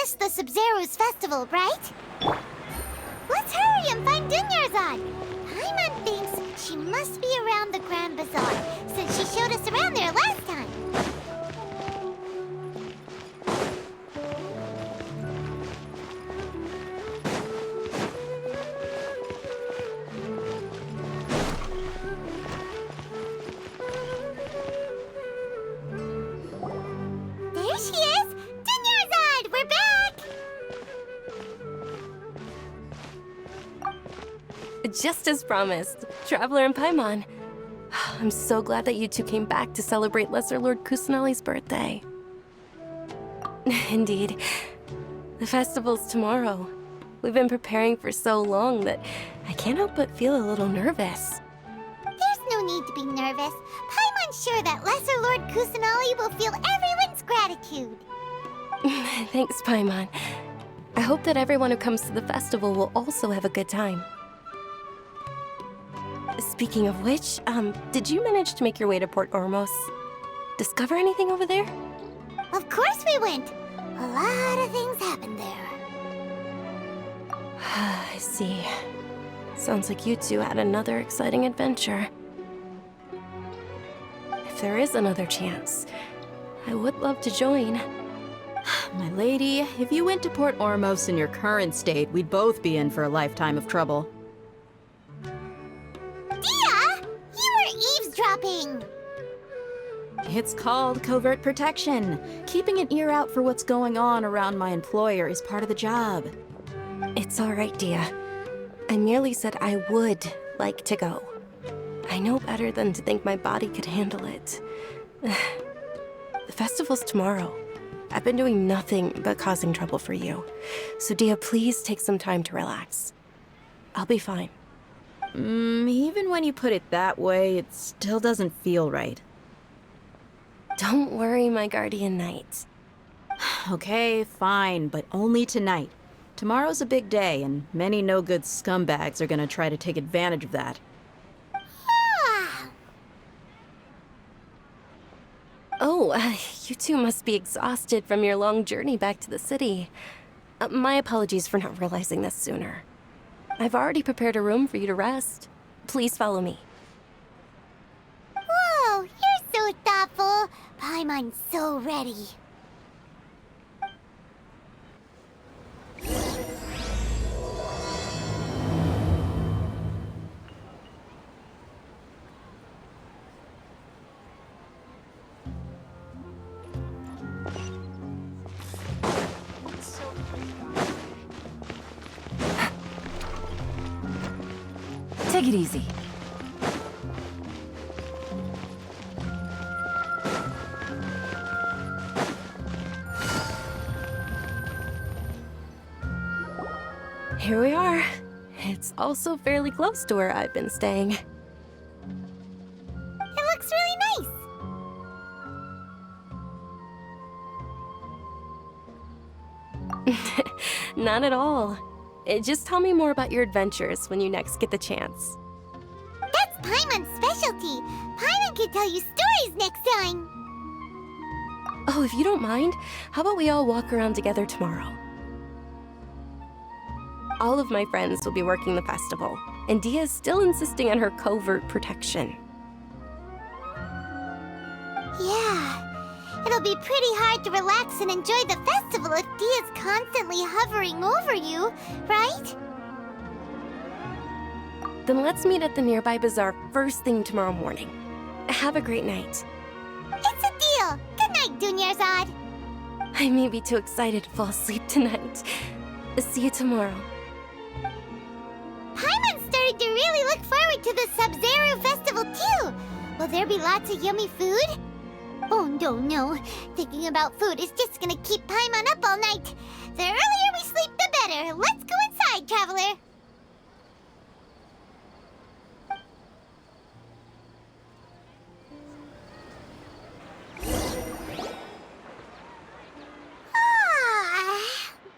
missed the Sabzeruz Festival, right? Let's hurry and find Dunyarzad. Paimon thinks she must be around the Grand Bazaar, since she showed us around there last time. There she is! Dunyarzad! We're back! Just as promised, Traveler and Paimon. I'm so glad that you two came back to celebrate Lesser Lord Kusanali's birthday. Indeed. The festival's tomorrow. We've been preparing for so long that I can't help but feel a little nervous. There's no need to be nervous. Paimon's sure that Lesser Lord Kusanali will feel everyone's gratitude. Thanks, Paimon. I hope that everyone who comes to the festival will also have a good time. Speaking of which, did you manage to make your way to Port Ormos? Discover anything over there? Of course we went. A lot of things happened there. I see. Sounds like you two had another exciting adventure. If there is another chance, I would love to join. My lady, if you went to Port Ormos in your current state, we'd both be in for a lifetime of trouble. Dia! You were eavesdropping! It's called covert protection. Keeping an ear out for what's going on around my employer is part of the job. It's all right, Dia. I merely said I would like to go. I know better than to think my body could handle it. The festival's tomorrow. I've been doing nothing but causing trouble for you. So Dia, please take some time to relax. I'll be fine. Even when you put it that way, it still doesn't feel right. Don't worry, my guardian knight. Okay, fine, but only tonight. Tomorrow's a big day, and many no-good scumbags are gonna try to take advantage of that. Ah! Oh, you two must be exhausted from your long journey back to the city. My apologies for not realizing this sooner. I've already prepared a room for you to rest. Please follow me. Whoa, you're so thoughtful. Paimon's so ready. Take it easy. Here we are. It's also fairly close to where I've been staying. It looks really nice. Not at all. Just tell me more about your adventures when you next get the chance. That's Paimon's specialty. Paimon can tell you stories next time. Oh, if you don't mind, how about we all walk around together tomorrow? All of my friends will be working the festival, and Dia's still insisting on her covert protection. Yeah, it'll be pretty hard to relax and enjoy the festival if Dia's constantly hovering over you, right? Then let's meet at the nearby bazaar first thing tomorrow morning. Have a great night. It's a deal. Good night, Dunyarzad. I may be too excited to fall asleep tonight. See you tomorrow. Paimon started to really look forward to the Sabzeruz Festival too. Will there be lots of yummy food? Oh no. Thinking about food is just gonna keep Paimon up all night. The earlier we sleep, the better. Let's go inside, traveler.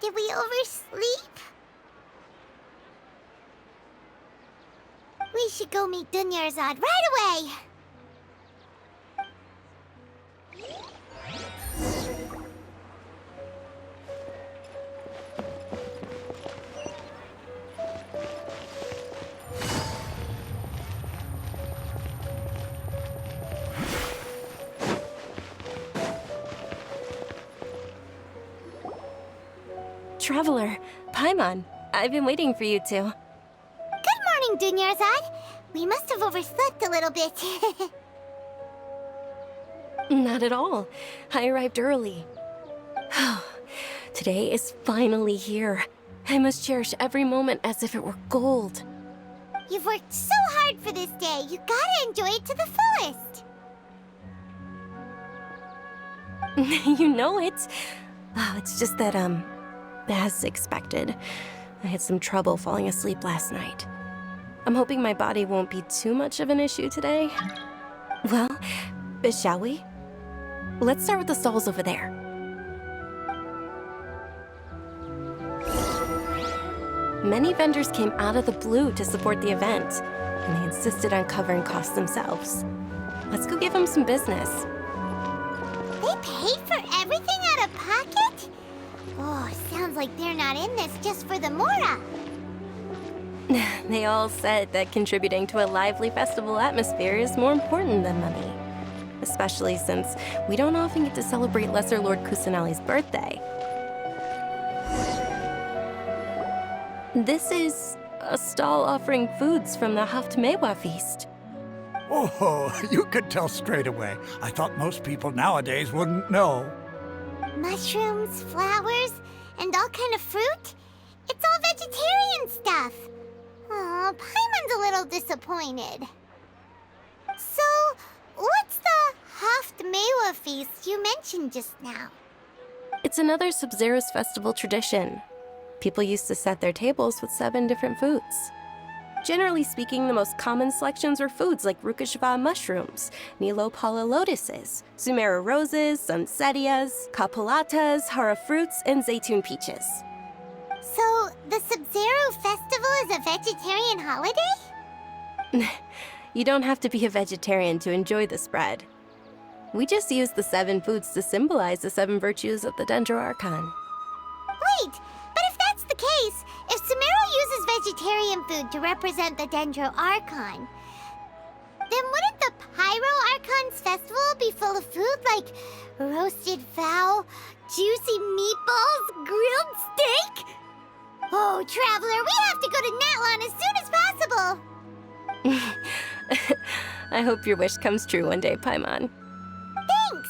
Did we oversleep? We should go meet Dunyarzad right away. Traveler, Paimon, I've been waiting for you two. Good morning, Dunyarzad. We must have overslept a little bit. Not at all. I arrived early. Today is finally here. I must cherish every moment as if it were gold. You've worked so hard for this day. You gotta enjoy it to the fullest. You know it. Oh, it's just that, as expected, I had some trouble falling asleep last night. I'm hoping my body won't be too much of an issue today. Well, shall we? Let's start with the stalls over there. Many vendors came out of the blue to support the event, and they insisted on covering costs themselves. Let's go give them some business. They paid for everything out of pocket? Oh, sounds like they're not in this just for the Mora. They all said that contributing to a lively festival atmosphere is more important than money. Especially since we don't often get to celebrate Lesser Lord Kusanali's birthday. This is a stall offering foods from the Haftmewa feast. Oh, you could tell straight away. I thought most people nowadays wouldn't know. Mushrooms, flowers, and all kind of fruit? It's all vegetarian stuff. Oh, Paimon's a little disappointed. So, what's the Haftmewa feast you mentioned just now? It's another Sabzeruz Festival tradition. People used to set their tables with 7 different foods. Generally speaking, the most common selections were foods like Rukashva mushrooms, Nilopala lotuses, Sumeru roses, Sunsetias, Kapulatas, Hara fruits, and Zaytun peaches. So, the Sabzeruz Festival is a vegetarian holiday? You don't have to be a vegetarian to enjoy the spread. We just use the 7 foods to symbolize the 7 virtues of the Dendro Archon. Wait, but if that's the case, if Sumeru uses vegetarian food to represent the Dendro Archon, then wouldn't the Pyro Archon's festival be full of food like roasted fowl, juicy meatballs, grilled steak? Oh, Traveler, we have to go to Natlan as soon as possible! I hope your wish comes true one day, Paimon. Thanks!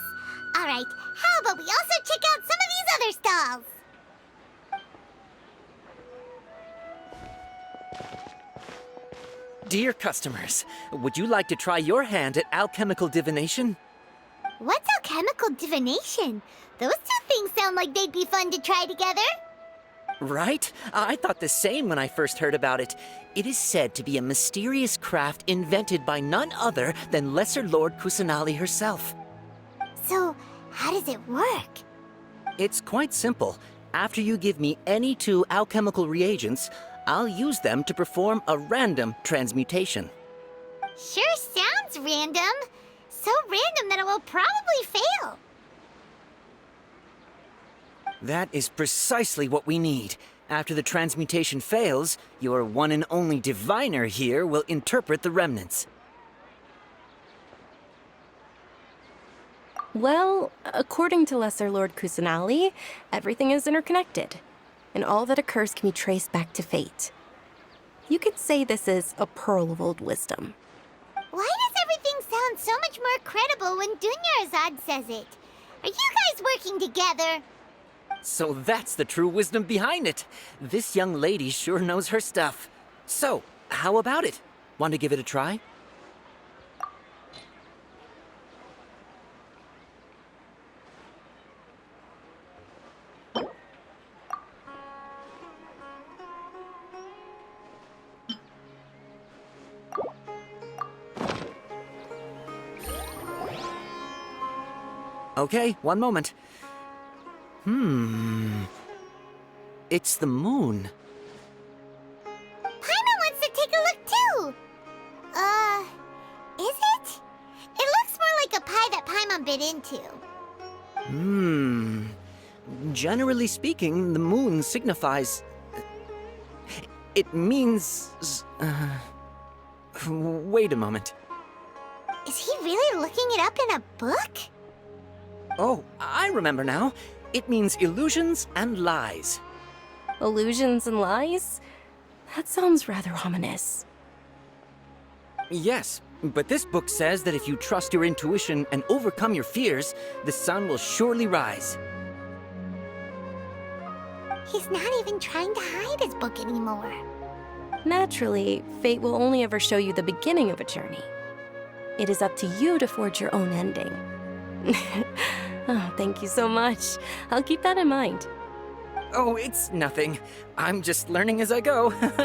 Alright, how about we also check out some of these other stalls? Dear customers, would you like to try your hand at alchemical divination? What's alchemical divination? Those two things sound like they'd be fun to try together. Right? I thought the same when I first heard about it. It is said to be a mysterious craft invented by none other than Lesser Lord Kusanali herself. So, how does it work? It's quite simple. After you give me any 2 alchemical reagents, I'll use them to perform a random transmutation. Sure sounds random. So random that it will probably fail. That is precisely what we need. After the transmutation fails, your one and only diviner here will interpret the remnants. Well, according to Lesser Lord Kusanali, everything is interconnected, and all that occurs can be traced back to fate. You could say this is a pearl of old wisdom. Why does everything sound so much more credible when Dunyarzad says it? Are you guys working together? So that's the true wisdom behind it. This young lady sure knows her stuff. So, how about it? Want to give it a try? Okay, one moment. It's the moon. Paimon wants to take a look too. Is it? It looks more like a pie that Paimon bit into. Generally speaking, the moon signifies... It means... Wait a moment. Is he really looking it up in a book? Oh, I remember now. It means illusions and lies. Illusions and lies? That sounds rather ominous. Yes, but this book says that if you trust your intuition and overcome your fears, the sun will surely rise. He's not even trying to hide his book anymore. Naturally, fate will only ever show you the beginning of a journey. It is up to you to forge your own ending. Oh, thank you so much. I'll keep that in mind. Oh, it's nothing. I'm just learning as I go. Guess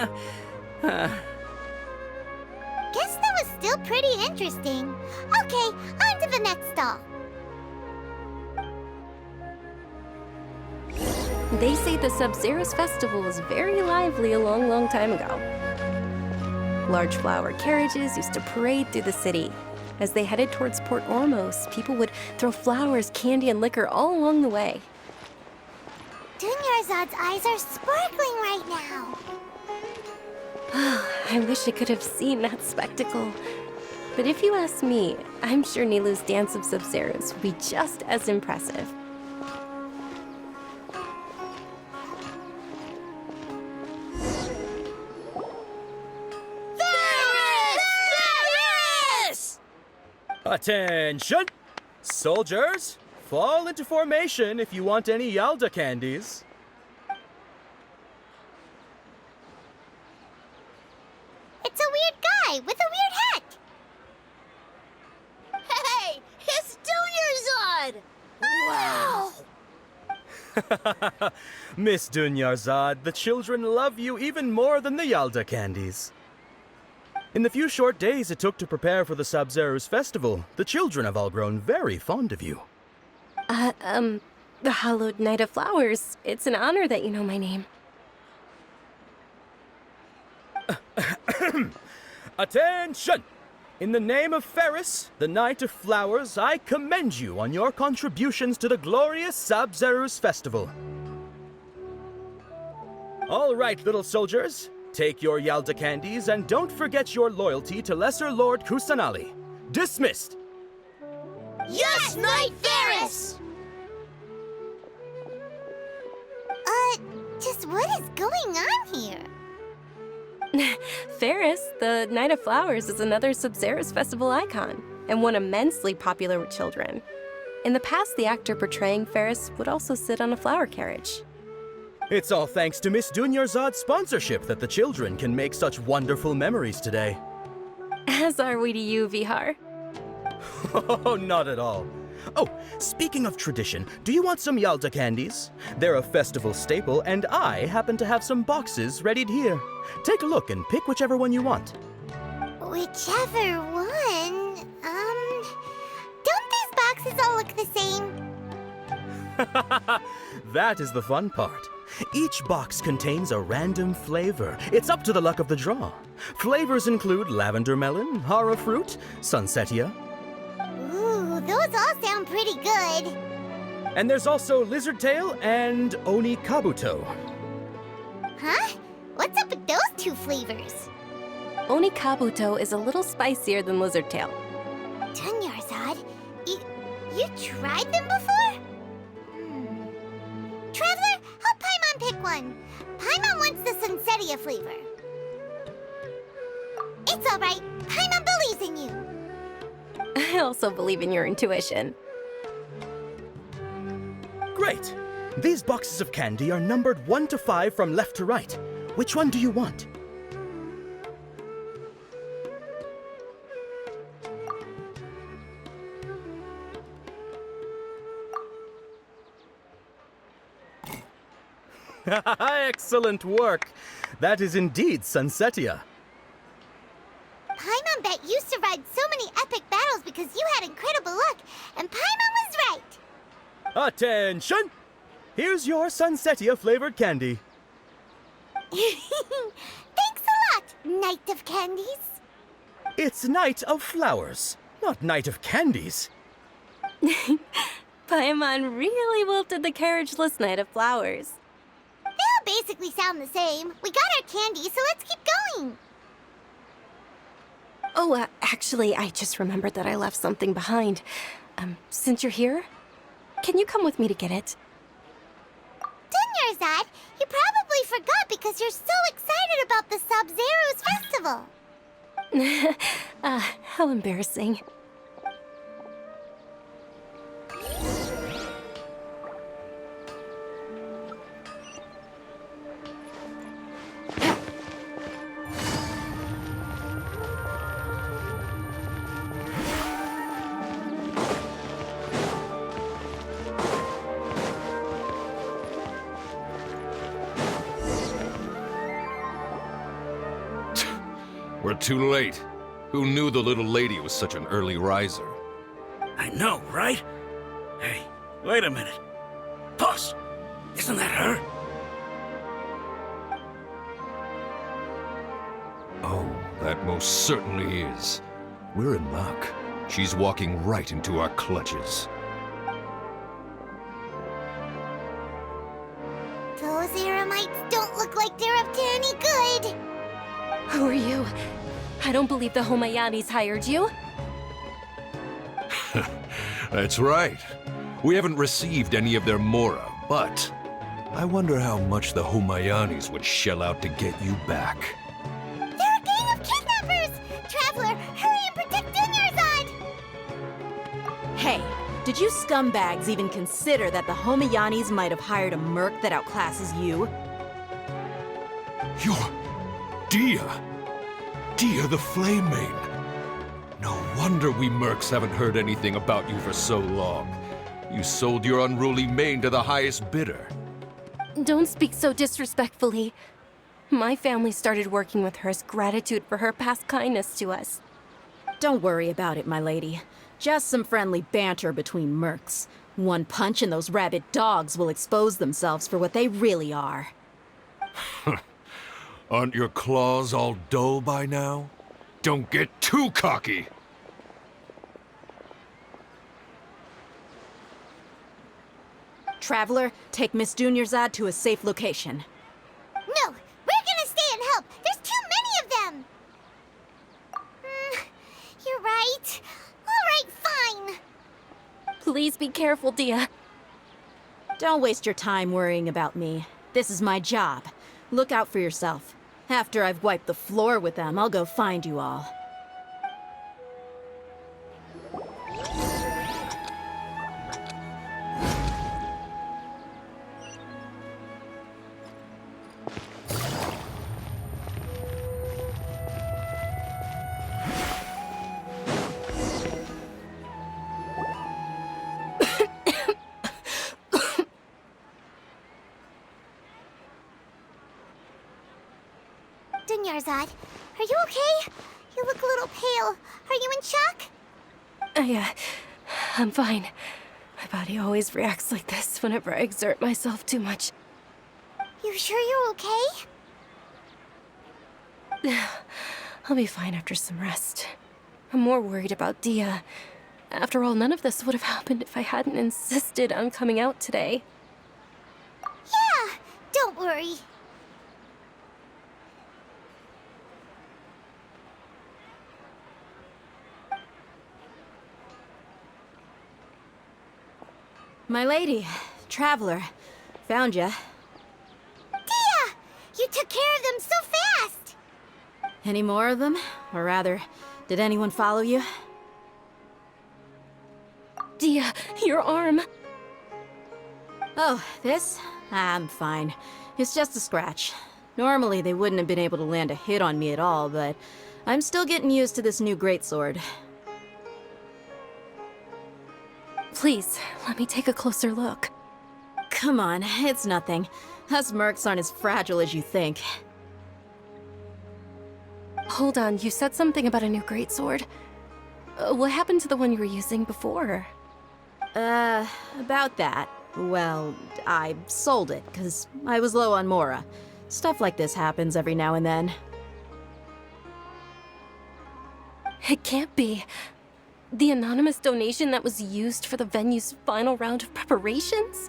that was still pretty interesting. Okay, on to the next stall. They say the Sabzeruz Festival was very lively a long, long time ago. Large flower carriages used to parade through the city. As they headed towards Port Ormos, people would throw flowers, candy, and liquor all along the way. Dunyarzad's eyes are sparkling right now. I wish I could have seen that spectacle. But if you ask me, I'm sure Nilu's Dance of Sabzeruz would be just as impressive. Attention! Soldiers, fall into formation if you want any Yalda candies. It's a weird guy with a weird hat. Hey, it's Dunyarzad! Wow! Miss Dunyarzad, the children love you even more than the Yalda candies. In the few short days it took to prepare for the Sabzeruz Festival, the children have all grown very fond of you. The Hallowed Night of Flowers. It's an honor that you know my name. Attention! In the name of Ferris, the Knight of Flowers, I commend you on your contributions to the glorious Sabzeruz Festival. All right, little soldiers. Take your Yalda candies and don't forget your loyalty to Lesser Lord Kusanali. Dismissed! Yes, Knight Ferris! Just what is going on here? Ferris, the Night of Flowers, is another Sabzeruz Festival icon, and one immensely popular with children. In the past, the actor portraying Ferris would also sit on a flower carriage. It's all thanks to Miss Dunyarzad's sponsorship that the children can make such wonderful memories today. As are we to you, Vihar. Oh, not at all. Oh, speaking of tradition, do you want some Yalda candies? They're a festival staple, and I happen to have some boxes readied here. Take a look and pick whichever one you want. Whichever one? Don't these boxes all look the same? That is the fun part. Each box contains a random flavor. It's up to the luck of the draw. Flavors include lavender melon, hara fruit, sunsetia. Ooh, those all sound pretty good. And there's also lizard tail and oni kabuto. Huh? What's up with those two flavors? Oni Kabuto is a little spicier than Lizard Tail. Dunyarzad, you tried them before? Traveler, help Paimon pick one. Paimon wants the Sunsetia flavor. It's all right. Paimon believes in you. I also believe in your intuition. Great! These boxes of candy are numbered 1 to 5 from left to right. Which one do you want? Excellent work! That is indeed Sunsetia. Paimon bet you survived so many epic battles because you had incredible luck, and Paimon was right. Attention! Here's your Sunsetia flavored candy. Thanks a lot, Knight of Candies. It's Night of Flowers, not Night of Candies. Paimon really wilted the carriageless Night of Flowers. They all basically sound the same. We got our candy, so let's keep going. Oh, actually, I just remembered that I left something behind. Since you're here, can you come with me to get it? Dunyarzad, you probably forgot because you're so excited about the Sabzeruz Festival. How embarrassing. We're too late. Who knew the little lady was such an early riser? I know, right? Hey, wait a minute. Boss, isn't that her? Oh, that most certainly is. We're in luck. She's walking right into our clutches. Those Eremites don't look like they're up to any good. Who are you? I don't believe the Homayanis hired you. That's right. We haven't received any of their mora, but I wonder how much the Homayanis would shell out to get you back. They're a gang of kidnappers! Traveler, hurry and protect Dunyarzad! Hey, did you scumbags even consider that the Homayanis might have hired a merc that outclasses you? You're... Dia! Dia the Flame Maid! No wonder we mercs haven't heard anything about you for so long. You sold your unruly mane to the highest bidder. Don't speak so disrespectfully. My family started working with her as gratitude for her past kindness to us. Don't worry about it, my lady. Just some friendly banter between mercs. One punch and those rabid dogs will expose themselves for what they really are. Aren't your claws all dull by now? Don't get too cocky! Traveler, take Miss Dunyarzad to a safe location. No, we're gonna stay and help. There's too many of them. You're right. All right, fine. Please be careful, Dia. Don't waste your time worrying about me. This is my job. Look out for yourself. After I've wiped the floor with them, I'll go find you all. Dunyarzad, are you okay? You look a little pale. Are you in shock? I'm fine. My body always reacts like this whenever I exert myself too much. You sure you're okay? I'll be fine after some rest. I'm more worried about Dia. After all, none of this would have happened if I hadn't insisted on coming out today. Yeah, don't worry. My lady, Traveler, found ya. Dia! You took care of them so fast! Any more of them? Or rather, did anyone follow you? Dia, your arm! Oh, this? I'm fine. It's just a scratch. Normally, they wouldn't have been able to land a hit on me at all, but I'm still getting used to this new greatsword. Please, let me take a closer look. Come on, it's nothing. Us mercs aren't as fragile as you think. Hold on, you said something about a new greatsword. What happened to the one you were using before? About that. Well, I sold it, because I was low on mora. Stuff like this happens every now and then. It can't be. The anonymous donation that was used for the venue's final round of preparations?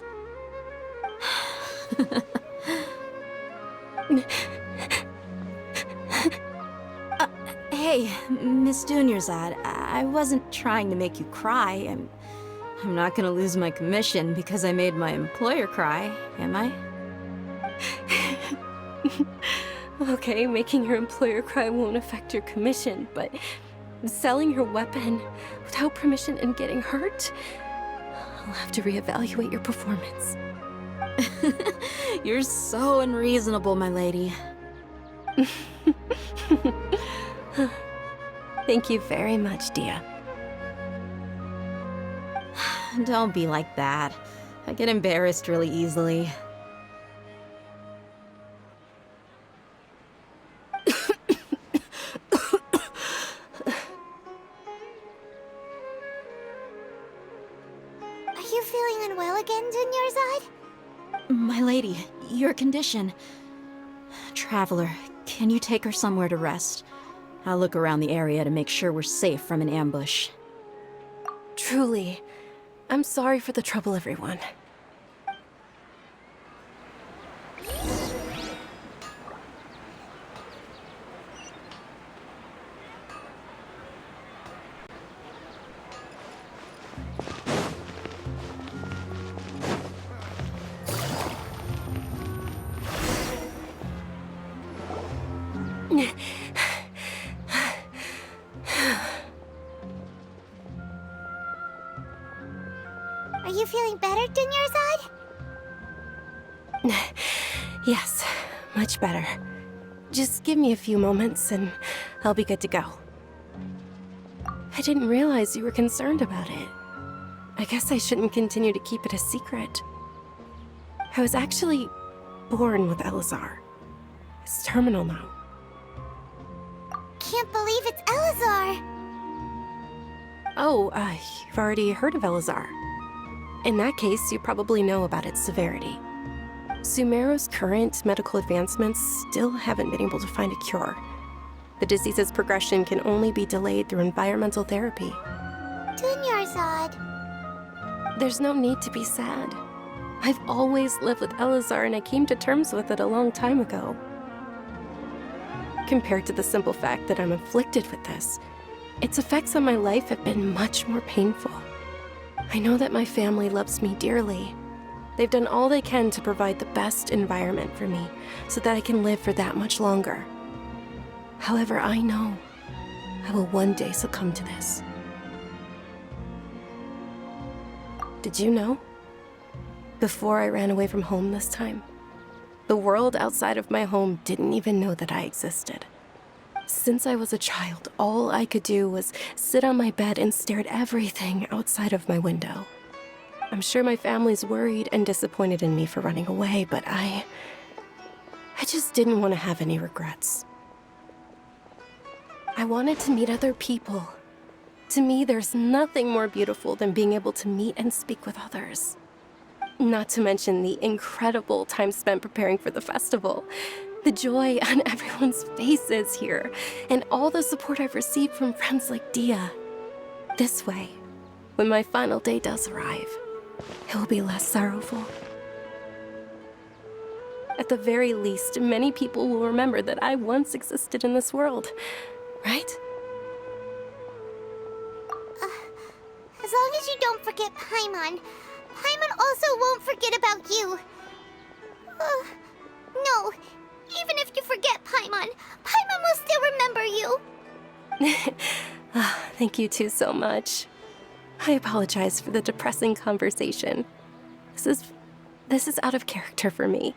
Hey, Miss Dunyarzad, I wasn't trying to make you cry. I'm not gonna lose my commission because I made my employer cry, am I? Okay, making your employer cry won't affect your commission, but selling your weapon without permission and getting hurt? I'll have to reevaluate your performance. You're so unreasonable, my lady. Thank you very much, Dia. Don't be like that. I get embarrassed really easily. Are you feeling unwell again, Dunyarzad? My lady, your condition. Traveler, can you take her somewhere to rest? I'll look around the area to make sure we're safe from an ambush. Truly, I'm sorry for the trouble, everyone. Are you feeling better, Dunyarzad? Yes, much better. Just give me a few moments and I'll be good to go. I didn't realize you were concerned about it. I guess I shouldn't continue to keep it a secret. I was actually born with Elazar. It's terminal now. Can't believe it's Elazar! Oh, you've already heard of Elazar. In that case, you probably know about its severity. Sumeru's current medical advancements still haven't been able to find a cure. The disease's progression can only be delayed through environmental therapy. Dunyarzad. There's no need to be sad. I've always lived with Elazar and I came to terms with it a long time ago. Compared to the simple fact that I'm afflicted with this, its effects on my life have been much more painful. I know that my family loves me dearly. They've done all they can to provide the best environment for me so that I can live for that much longer. However, I know I will one day succumb to this. Did you know? Before I ran away from home this time, the world outside of my home didn't even know that I existed. Since I was a child, all I could do was sit on my bed and stare at everything outside of my window. I'm sure my family's worried and disappointed in me for running away, but I just didn't want to have any regrets. I wanted to meet other people. To me, there's nothing more beautiful than being able to meet and speak with others. Not to mention the incredible time spent preparing for the festival. The joy on everyone's faces here, and all the support I've received from friends like Dia. This way, when my final day does arrive, it will be less sorrowful. At the very least, many people will remember that I once existed in this world, right? As long as you don't forget Paimon, Paimon also won't forget about you. No, even if you forget Paimon, Paimon will still remember you. Thank you two so much. I apologize for the depressing conversation. This is out of character for me.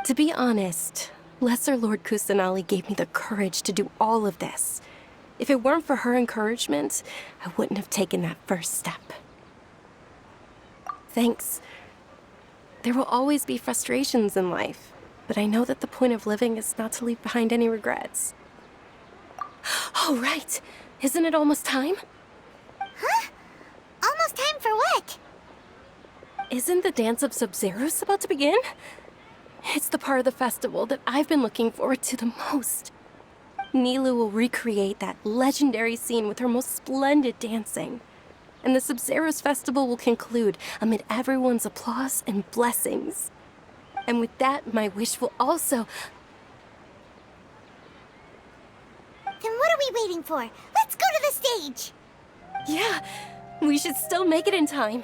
To be honest, Lesser Lord Kusanali gave me the courage to do all of this. If it weren't for her encouragement, I wouldn't have taken that first step. Thanks. There will always be frustrations in life, but I know that the point of living is not to leave behind any regrets. Oh, right. Isn't it almost time? Huh? Almost time for what? Isn't the dance of Sabzeruz about to begin? It's the part of the festival that I've been looking forward to the most. Nilu will recreate that legendary scene with her most splendid dancing. And the Sabzeruz Festival will conclude amid everyone's applause and blessings. And with that, my wish will also... Then what are we waiting for? Let's go to the stage! Yeah, we should still make it in time.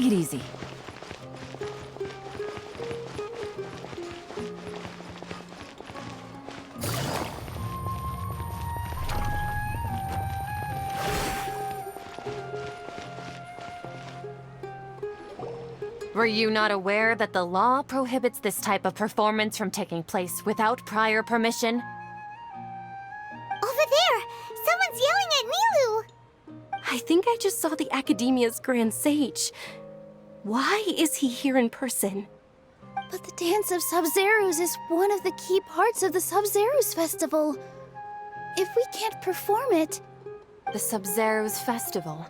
Take it easy. Were you not aware that the law prohibits this type of performance from taking place without prior permission? Over there! Someone's yelling at Nilu! I think I just saw the Academia's Grand Sage. Why is he here in person? But the Dance of Sabzeruz is one of the key parts of the Sabzeruz Festival. If we can't perform it... The Sabzeruz Festival.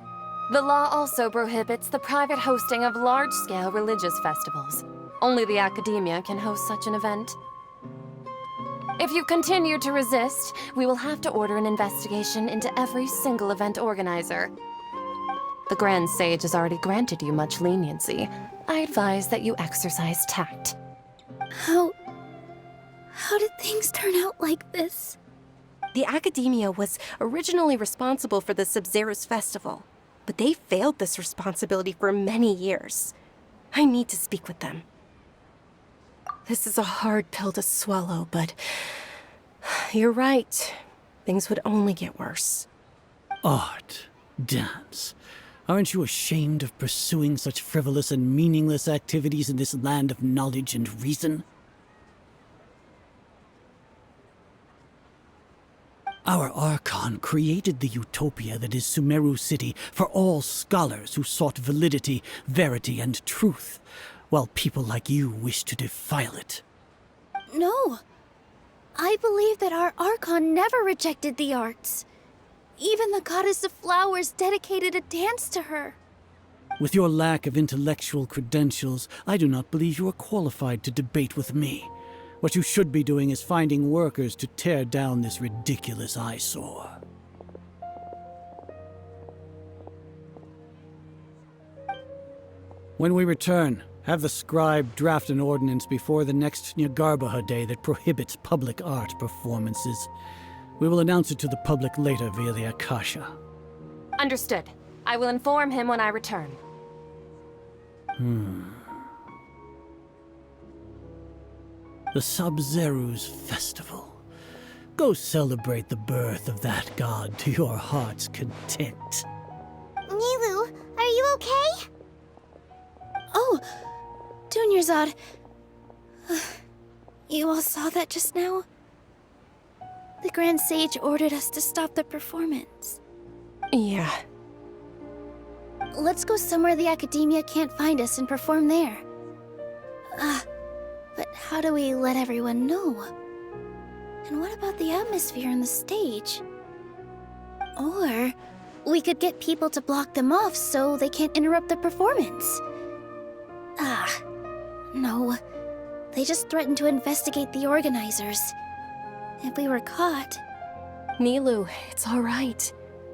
The law also prohibits the private hosting of large-scale religious festivals. Only the Academia can host such an event. If you continue to resist, we will have to order an investigation into every single event organizer. The Grand Sage has already granted you much leniency. I advise that you exercise tact. How did things turn out like this? The Academia was originally responsible for the Sabzeruz Festival, but they failed this responsibility for many years. I need to speak with them. This is a hard pill to swallow, but you're right. Things would only get worse. Art, dance. Aren't you ashamed of pursuing such frivolous and meaningless activities in this land of knowledge and reason? Our Archon created the utopia that is Sumeru City for all scholars who sought validity, verity, and truth, while people like you wish to defile it. No. I believe that our Archon never rejected the arts. Even the goddess of flowers dedicated a dance to her. With your lack of intellectual credentials, I do not believe you are qualified to debate with me. What you should be doing is finding workers to tear down this ridiculous eyesore. When we return, have the scribe draft an ordinance before the next Nyagarbaha Day that prohibits public art performances. We will announce it to the public later via the Akasha. Understood. I will inform him when I return. The Sabzeruz Festival. Go celebrate the birth of that god to your heart's content. Nilu, are you okay? Oh, Dunyarzad. You all saw that just now? The Grand Sage ordered us to stop the performance. Yeah. Let's go somewhere the Academia can't find us and perform there. But how do we let everyone know? And what about the atmosphere on the stage? Or we could get people to block them off so they can't interrupt the performance. No. They just threatened to investigate the organizers. If we were caught... Nilu, it's all right.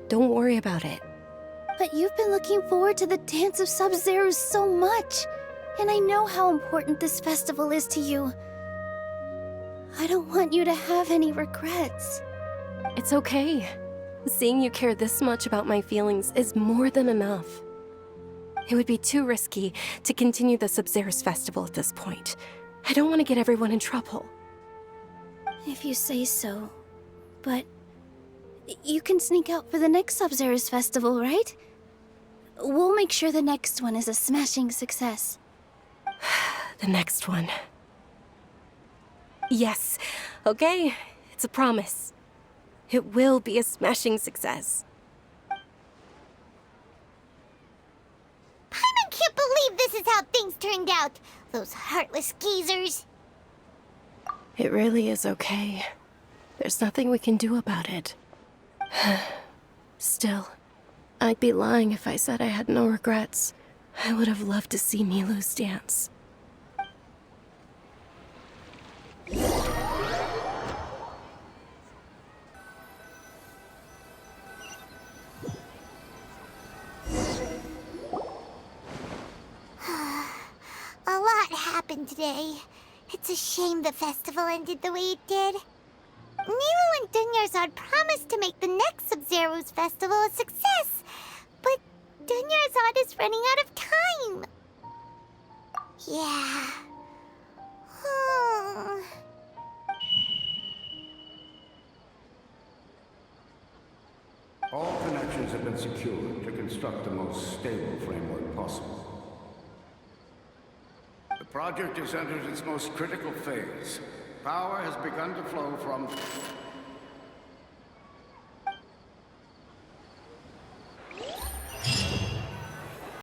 Don't worry about it. But you've been looking forward to the Dance of Sabzeruz so much, and I know how important this festival is to you. I don't want you to have any regrets. It's okay. Seeing you care this much about my feelings is more than enough. It would be too risky to continue the Sabzeruz Festival at this point. I don't want to get everyone in trouble. If you say so. But you can sneak out for the next Sabzeruz Festival, right? We'll make sure the next one is a smashing success. The next one. Yes. Okay, it's a promise. It will be a smashing success. I can't believe this is how things turned out. Those heartless geezers. It really is okay. There's nothing we can do about it. Still, I'd be lying if I said I had no regrets. I would have loved to see Nilu's dance. A lot happened today. It's a shame the festival ended the way it did. Nilu and Dunyarzad promised to make the next Sabzeruz Festival a success, but Dunyarzad is running out of time. Yeah. All connections have been secured to construct the most stable framework possible. The project has entered its most critical phase. Power has begun to flow from